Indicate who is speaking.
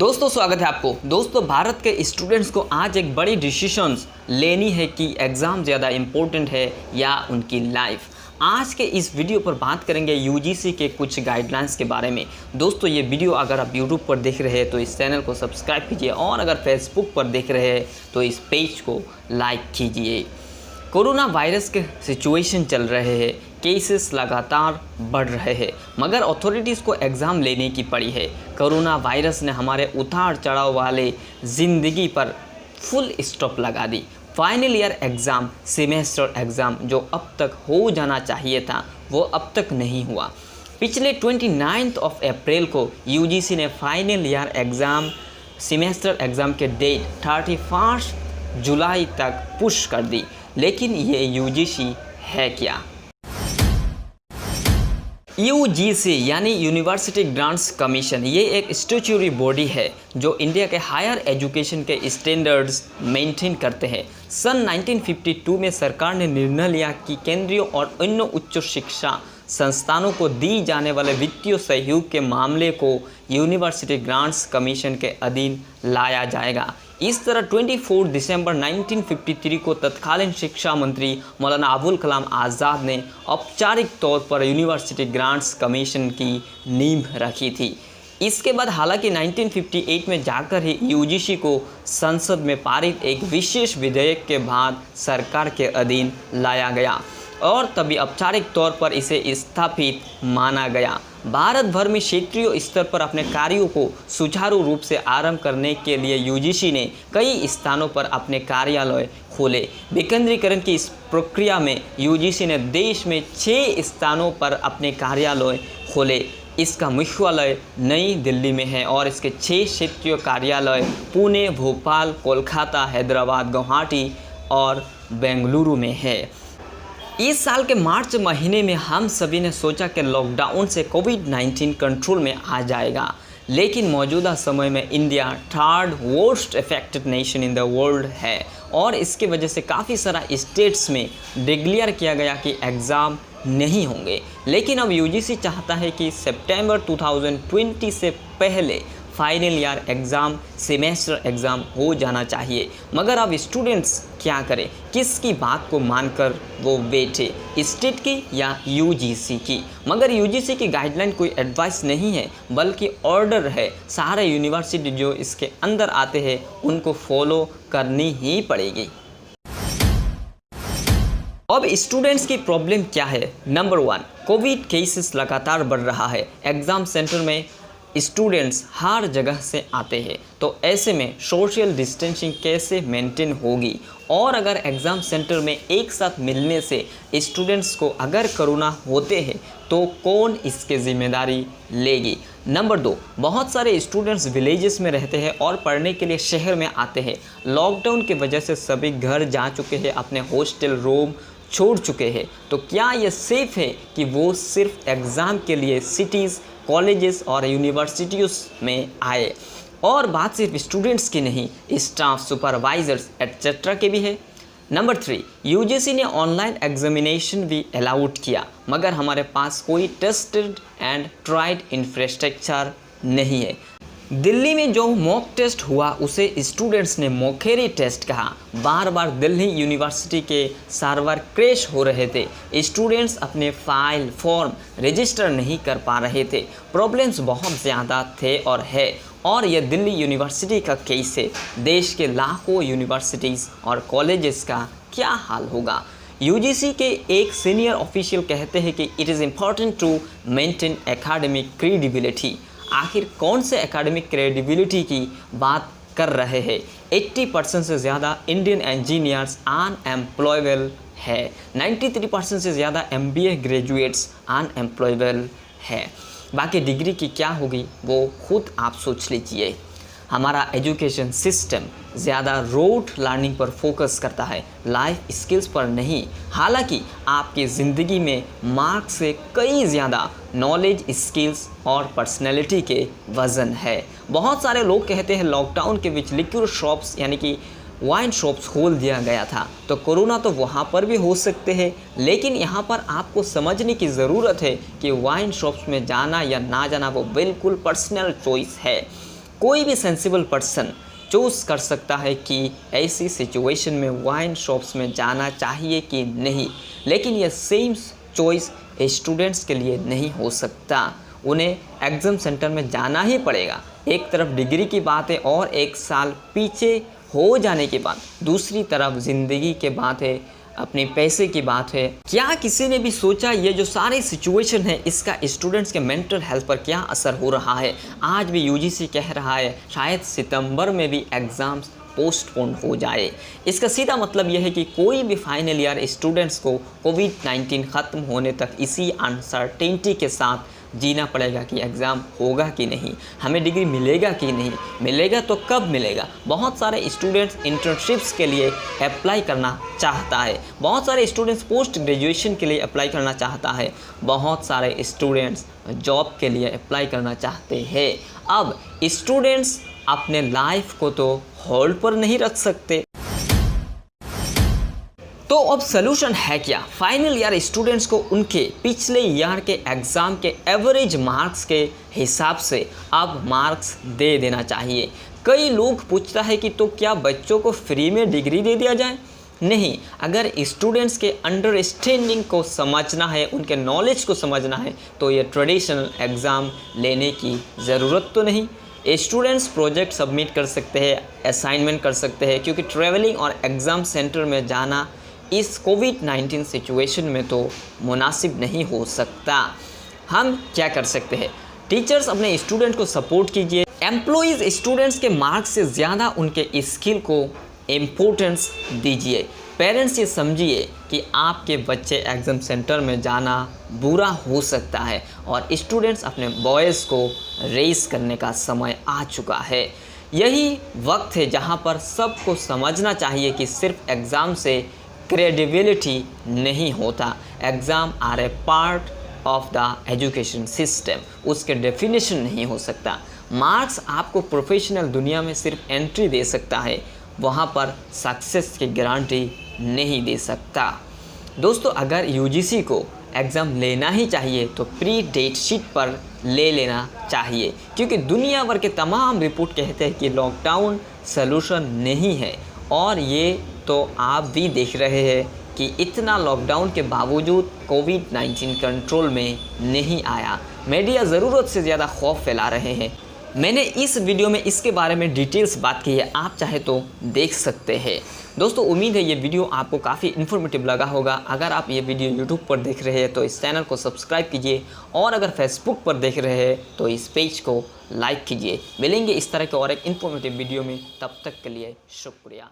Speaker 1: दोस्तों स्वागत है आपको। दोस्तों भारत के स्टूडेंट्स को आज एक बड़ी डिसीशंस लेनी है कि एग्ज़ाम ज़्यादा इम्पोर्टेंट है या उनकी लाइफ। आज के इस वीडियो पर बात करेंगे यूजीसी के कुछ गाइडलाइंस के बारे में। दोस्तों ये वीडियो अगर आप यूट्यूब पर देख रहे हैं तो इस चैनल को सब्सक्राइब कीजिए और अगर फेसबुक पर देख रहे हैं तो इस पेज को लाइक कीजिए। कोरोना वायरस के सिचुएशन चल रहे हैं, केसेस लगातार बढ़ रहे हैं, मगर अथॉरिटीज़ को एग्ज़ाम लेने की पड़ी है। कोरोना वायरस ने हमारे उतार चढ़ाव वाले ज़िंदगी पर फुल स्टॉप लगा दी। Final year exam, semester exam जो अब तक हो जाना चाहिए था वो अब तक नहीं हुआ। पिछले 29 अप्रैल को यूजीसी ने final year exam, semester exam के डेट 31 जुलाई तक पुश कर दी। लेकिन ये यूजीसी है क्या? यूजीसी यानी यूनिवर्सिटी ग्रांट्स कमीशन, ये एक स्टैट्यूटरी बॉडी है जो इंडिया के हायर एजुकेशन के स्टैंडर्ड्स मेंटेन करते हैं। सन 1952 में सरकार ने निर्णय लिया कि केंद्रीय और अन्य उच्च शिक्षा संस्थानों को दी जाने वाले वित्तीय सहयोग के मामले को यूनिवर्सिटी ग्रांट्स कमीशन के अधीन लाया जाएगा। इस तरह 24 दिसंबर 1953 को तत्कालीन शिक्षा मंत्री मौलाना अबुल कलाम आज़ाद ने औपचारिक तौर पर यूनिवर्सिटी ग्रांट्स कमीशन की नींव रखी थी। इसके बाद हालांकि 1958 में जाकर ही यूजीसी को संसद में पारित एक विशेष विधेयक के बाद सरकार के अधीन लाया गया और तभी औपचारिक तौर पर इसे स्थापित माना गया। भारत भर में क्षेत्रीय स्तर पर अपने कार्यों को सुचारू रूप से आरंभ करने के लिए यूजीसी ने कई स्थानों पर अपने कार्यालय खोले। विकेंद्रीकरण की इस प्रक्रिया में यूजीसी ने देश में 6 स्थानों पर अपने कार्यालय खोले। इसका मुख्यालय नई दिल्ली में है और इसके 6 क्षेत्रीय कार्यालय पुणे, भोपाल, कोलकाता, हैदराबाद, गुवाहाटी और बेंगलुरु में है। इस साल के मार्च महीने में हम सभी ने सोचा कि लॉकडाउन से कोविड-19 कंट्रोल में आ जाएगा, लेकिन मौजूदा समय में India 3rd worst affected nation in the world है और इसकी वजह से काफ़ी सारा स्टेट्स में डिक्लेयर किया गया कि एग्ज़ाम नहीं होंगे। लेकिन अब यूजीसी चाहता है कि सितंबर 2020 से पहले final year exam, semester exam हो जाना चाहिए। मगर अब स्टूडेंट्स क्या करें, किसकी बात को मानकर वो बैठे, स्टेट की या यूजीसी की? मगर यूजीसी की गाइडलाइन कोई एडवाइस नहीं है बल्कि ऑर्डर है। सारे यूनिवर्सिटी जो इसके अंदर आते हैं उनको फॉलो करनी ही पड़ेगी। अब स्टूडेंट्स की प्रॉब्लम क्या है? नंबर 1, कोविड केसेस लगातार बढ़ रहा है। एग्ज़ाम सेंटर में स्टूडेंट्स हर जगह से आते हैं, तो ऐसे में सोशल डिस्टेंसिंग कैसे मेंटेन होगी? और अगर एग्ज़ाम सेंटर में एक साथ मिलने से स्टूडेंट्स को अगर कोरोना होते हैं तो कौन इसकी जिम्मेदारी लेगी? नंबर 2, बहुत सारे स्टूडेंट्स विलेजेस में रहते हैं और पढ़ने के लिए शहर में आते हैं। लॉकडाउन की वजह से सभी घर जा चुके हैं, अपने हॉस्टल रूम छोड़ चुके हैं, तो क्या ये सेफ़ है कि वो सिर्फ एग्ज़ाम के लिए सिटीज़, कॉलेजेस और यूनिवर्सिटीज़ में आए? और बात सिर्फ स्टूडेंट्स की नहीं, स्टाफ, सुपरवाइजर्स एटसेट्रा के भी है। नंबर 3, यूजीसी ने ऑनलाइन एग्जामिनेशन भी अलाउड किया, मगर हमारे पास कोई टेस्टेड एंड ट्राइड इंफ्रास्ट्रक्चर नहीं है। दिल्ली में जो मॉक टेस्ट हुआ उसे स्टूडेंट्स ने मौखेरी टेस्ट कहा। बार बार दिल्ली यूनिवर्सिटी के सर्वर क्रैश हो रहे थे, स्टूडेंट्स अपने फाइल फॉर्म रजिस्टर नहीं कर पा रहे थे। प्रॉब्लम्स बहुत ज़्यादा थे और है, और यह दिल्ली यूनिवर्सिटी का केस है। देश के लाखों यूनिवर्सिटीज़ और कॉलेजेस का क्या हाल होगा? यूजीसी के एक सीनियर ऑफिशियल कहते हैं कि it is important to maintain academic credibility. आखिर कौन से एकेडमिक क्रेडिबिलिटी की बात कर रहे हैं? 80% से ज़्यादा इंडियन इंजीनियर्स अनएम्प्लॉयबल है, 93% से ज़्यादा MBA ग्रेजुएट्स अनएम्प्लॉयबल है। बाकी डिग्री की क्या होगी वो खुद आप सोच लीजिए। हमारा एजुकेशन सिस्टम ज़्यादा रोट लर्निंग पर फोकस करता है, लाइफ स्किल्स पर नहीं। हालांकि आपकी ज़िंदगी में मार्क्स से कई ज़्यादा नॉलेज, स्किल्स और पर्सनैलिटी के वज़न है। बहुत सारे लोग कहते हैं लॉकडाउन के बीच लिक्विड शॉप्स यानी कि वाइन शॉप्स खोल दिया गया था, तो कोरोना तो वहाँ पर भी हो सकते हैं। लेकिन यहाँ पर आपको समझने की ज़रूरत है कि वाइन शॉप्स में जाना या ना जाना वो बिल्कुल पर्सनल चॉइस है। कोई भी सेंसिबल पर्सन चूज़ कर सकता है कि ऐसी सिचुएशन में वाइन शॉप्स में जाना चाहिए कि नहीं, लेकिन ये सेम चॉइस स्टूडेंट्स के लिए नहीं हो सकता। उन्हें एग्ज़ाम सेंटर में जाना ही पड़ेगा। एक तरफ डिग्री की बात है और एक साल पीछे हो जाने की बात, दूसरी तरफ ज़िंदगी के बात है, अपने पैसे की बात है। क्या किसी ने भी सोचा ये जो सारी सिचुएशन है इसका स्टूडेंट्स के मेंटल हेल्थ पर क्या असर हो रहा है? आज भी यूजीसी कह रहा है शायद सितंबर में भी एग्ज़ाम्स पोस्टपोन हो जाए। इसका सीधा मतलब यह है कि कोई भी फाइनल ईयर स्टूडेंट्स को कोविड-19 ख़त्म होने तक इसी अनसर्टेनिटी के साथ जीना पड़ेगा कि एग्ज़ाम होगा कि नहीं, हमें डिग्री मिलेगा कि नहीं, मिलेगा तो कब मिलेगा। बहुत सारे स्टूडेंट्स इंटर्नशिप्स के लिए अप्लाई करना चाहता है, बहुत सारे स्टूडेंट्स पोस्ट ग्रेजुएशन के लिए अप्लाई करना चाहता है, बहुत सारे स्टूडेंट्स जॉब के लिए अप्लाई करना चाहते हैं। अब स्टूडेंट्स अपने लाइफ को तो होल्ड पर नहीं रख सकते। तो अब सोल्यूशन है क्या? फाइनल ईयर स्टूडेंट्स को उनके पिछले ईयर के एग्ज़ाम के एवरेज मार्क्स के हिसाब से अब मार्क्स दे देना चाहिए। कई लोग पूछता है कि तो क्या बच्चों को फ्री में डिग्री दे दिया जाए? नहीं, अगर स्टूडेंट्स के अंडरस्टैंडिंग को समझना है, उनके नॉलेज को समझना है, तो ये ट्रेडिशनल एग्ज़ाम लेने की ज़रूरत तो नहीं। स्टूडेंट्स प्रोजेक्ट सबमिट कर सकते हैं, असाइनमेंट कर सकते हैं, क्योंकि ट्रैवलिंग और एग्ज़ाम सेंटर में जाना इस कोविड-19 सिचुएशन में तो मुनासिब नहीं हो सकता। हम क्या कर सकते हैं? टीचर्स अपने स्टूडेंट को सपोर्ट कीजिए। एम्प्लॉइज़ स्टूडेंट्स के मार्क्स से ज़्यादा उनके स्किल को इम्पोर्टेंस दीजिए। पेरेंट्स ये समझिए कि आपके बच्चे एग्ज़ाम सेंटर में जाना बुरा हो सकता है और स्टूडेंट्स अपने बॉयज़ को रेस करने का समय आ चुका है। यही वक्त है जहाँ पर सबको समझना चाहिए कि सिर्फ एग्ज़ाम से क्रेडिबिलिटी नहीं होता। Exams are a part of the education system, उसके डेफिनेशन नहीं हो सकता। मार्क्स आपको प्रोफेशनल दुनिया में सिर्फ एंट्री दे सकता है, वहाँ पर सक्सेस की गारंटी नहीं दे सकता। दोस्तों, अगर यूजीसी को एग्ज़ाम लेना ही चाहिए तो प्री डेट शीट पर ले लेना चाहिए, क्योंकि दुनिया भर के तमाम रिपोर्ट कहते हैं कि लॉकडाउन सलूशन नहीं है। और ये तो आप भी देख रहे हैं कि इतना लॉकडाउन के बावजूद कोविड-19 कंट्रोल में नहीं आया। मीडिया ज़रूरत से ज़्यादा खौफ फैला रहे हैं। मैंने इस वीडियो में इसके बारे में डिटेल्स बात की है, आप चाहे तो देख सकते हैं। दोस्तों, उम्मीद है ये वीडियो आपको काफ़ी इन्फॉर्मेटिव लगा होगा। अगर आप ये वीडियो यूट्यूब पर देख रहे हैं तो इस चैनल को सब्सक्राइब कीजिए, और अगर फेसबुक पर देख रहे हैं तो इस पेज को लाइक कीजिए। मिलेंगे इस तरह के और एक इन्फॉर्मेटिव वीडियो में, तब तक के लिए शुक्रिया।